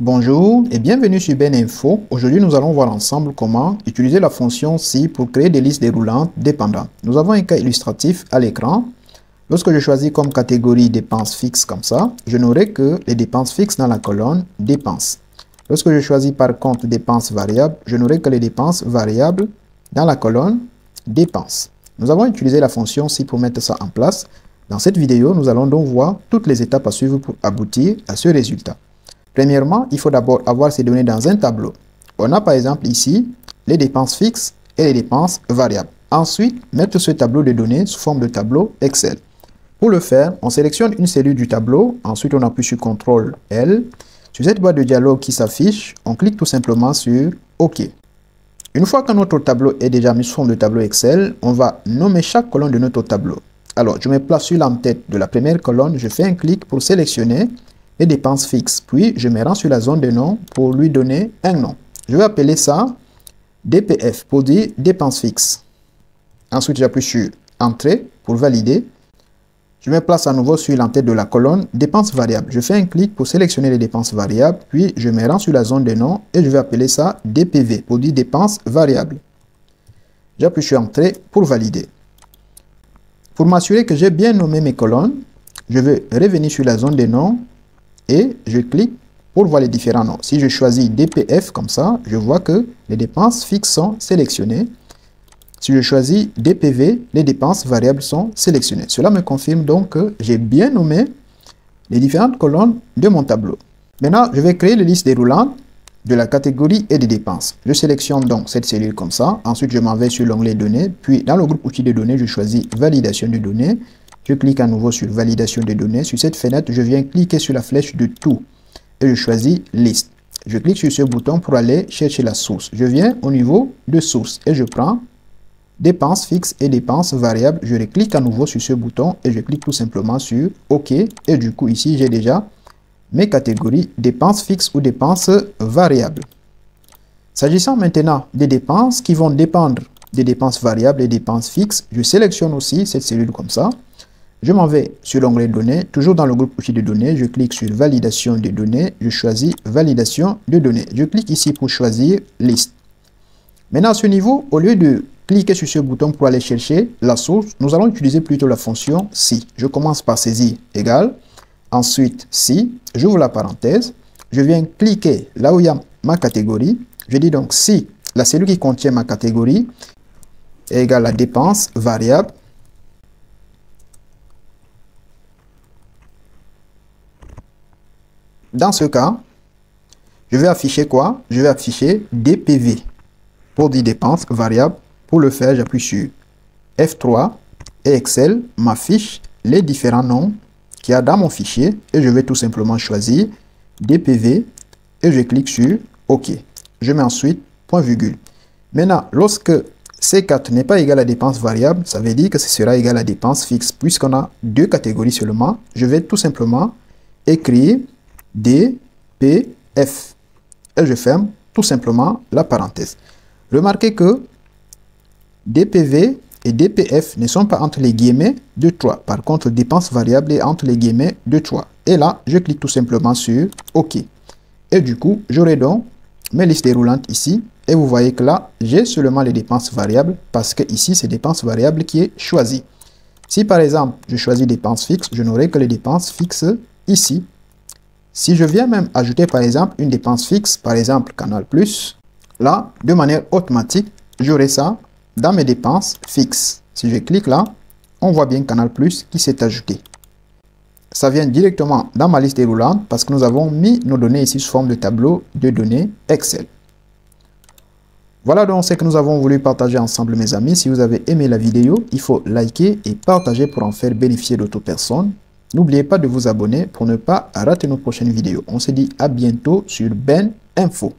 Bonjour et bienvenue sur Ben Info. Aujourd'hui, nous allons voir ensemble comment utiliser la fonction si pour créer des listes déroulantes dépendantes. Nous avons un cas illustratif à l'écran. Lorsque je choisis comme catégorie dépenses fixes comme ça, je n'aurai que les dépenses fixes dans la colonne dépenses. Lorsque je choisis par contre dépenses variables, je n'aurai que les dépenses variables dans la colonne dépenses. Nous avons utilisé la fonction si pour mettre ça en place. Dans cette vidéo, nous allons donc voir toutes les étapes à suivre pour aboutir à ce résultat. Premièrement, il faut d'abord avoir ces données dans un tableau. On a par exemple ici les dépenses fixes et les dépenses variables. Ensuite, mettre ce tableau de données sous forme de tableau Excel. Pour le faire, on sélectionne une cellule du tableau. Ensuite, on appuie sur CTRL L. Sur cette boîte de dialogue qui s'affiche, on clique tout simplement sur OK. Une fois que notre tableau est déjà mis sous forme de tableau Excel, on va nommer chaque colonne de notre tableau. Alors, je me place sur l'en-tête de la première colonne. Je fais un clic pour sélectionner les dépenses fixes. Puis, je me rends sur la zone de nom pour lui donner un nom. Je vais appeler ça DPF pour dire dépenses fixes. Ensuite, j'appuie sur Entrée pour valider. Je me place à nouveau sur l'entête de la colonne dépenses variables. Je fais un clic pour sélectionner les dépenses variables. Puis, je me rends sur la zone de nom et je vais appeler ça DPV pour dire dépenses variables. J'appuie sur Entrée pour valider. Pour m'assurer que j'ai bien nommé mes colonnes, je vais revenir sur la zone de nom et je clique pour voir les différents noms. Si je choisis DPF comme ça, je vois que les dépenses fixes sont sélectionnées. Si je choisis DPV, les dépenses variables sont sélectionnées. Cela me confirme donc que j'ai bien nommé les différentes colonnes de mon tableau. Maintenant, je vais créer les listes déroulantes de la catégorie et des dépenses. Je sélectionne donc cette cellule comme ça. Ensuite, je m'en vais sur l'onglet données. Puis, dans le groupe outils de données, je choisis validation de données. Je clique à nouveau sur validation des données. Sur cette fenêtre, je viens cliquer sur la flèche de tout et je choisis liste. Je clique sur ce bouton pour aller chercher la source. Je viens au niveau de source et je prends dépenses fixes et dépenses variables. Je clique à nouveau sur ce bouton et je clique tout simplement sur OK. Et du coup, ici, j'ai déjà mes catégories dépenses fixes ou dépenses variables. S'agissant maintenant des dépenses qui vont dépendre des dépenses variables et dépenses fixes, je sélectionne aussi cette cellule comme ça. Je m'en vais sur l'onglet données, toujours dans le groupe outils de données, je clique sur validation des données, je choisis validation de données. Je clique ici pour choisir liste. Maintenant à ce niveau, au lieu de cliquer sur ce bouton pour aller chercher la source, nous allons utiliser plutôt la fonction si. Je commence par saisir égal, ensuite si, j'ouvre la parenthèse, je viens cliquer là où il y a ma catégorie, je dis donc si la cellule qui contient ma catégorie est égale à dépense variable. Dans ce cas, je vais afficher quoi? Je vais afficher DPV pour dire dépenses variables. Pour le faire, j'appuie sur F3 et Excel m'affiche les différents noms qu'il y a dans mon fichier et je vais tout simplement choisir DPV et je clique sur OK. Je mets ensuite point virgule. Maintenant, lorsque C4 n'est pas égal à dépenses variables, ça veut dire que ce sera égal à dépenses fixes. Puisqu'on a deux catégories seulement, je vais tout simplement écrire DPF et je ferme tout simplement la parenthèse. Remarquez que DPV et DPF ne sont pas entre les guillemets de 3. Par contre, dépenses variables est entre les guillemets de 3. Et là, je clique tout simplement sur OK. Et du coup, j'aurai donc mes listes déroulantes ici. Et vous voyez que là, j'ai seulement les dépenses variables parce que ici, c'est dépenses variables qui est choisi. Si par exemple, je choisis dépenses fixes, je n'aurai que les dépenses fixes ici. Si je viens même ajouter par exemple une dépense fixe, par exemple Canal+, là, de manière automatique, j'aurai ça dans mes dépenses fixes. Si je clique là, on voit bien Canal+ qui s'est ajouté. Ça vient directement dans ma liste déroulante parce que nous avons mis nos données ici sous forme de tableau de données Excel. Voilà donc ce que nous avons voulu partager ensemble mes amis. Si vous avez aimé la vidéo, il faut liker et partager pour en faire bénéficier d'autres personnes. N'oubliez pas de vous abonner pour ne pas rater nos prochaines vidéos. On se dit à bientôt sur Ben Info.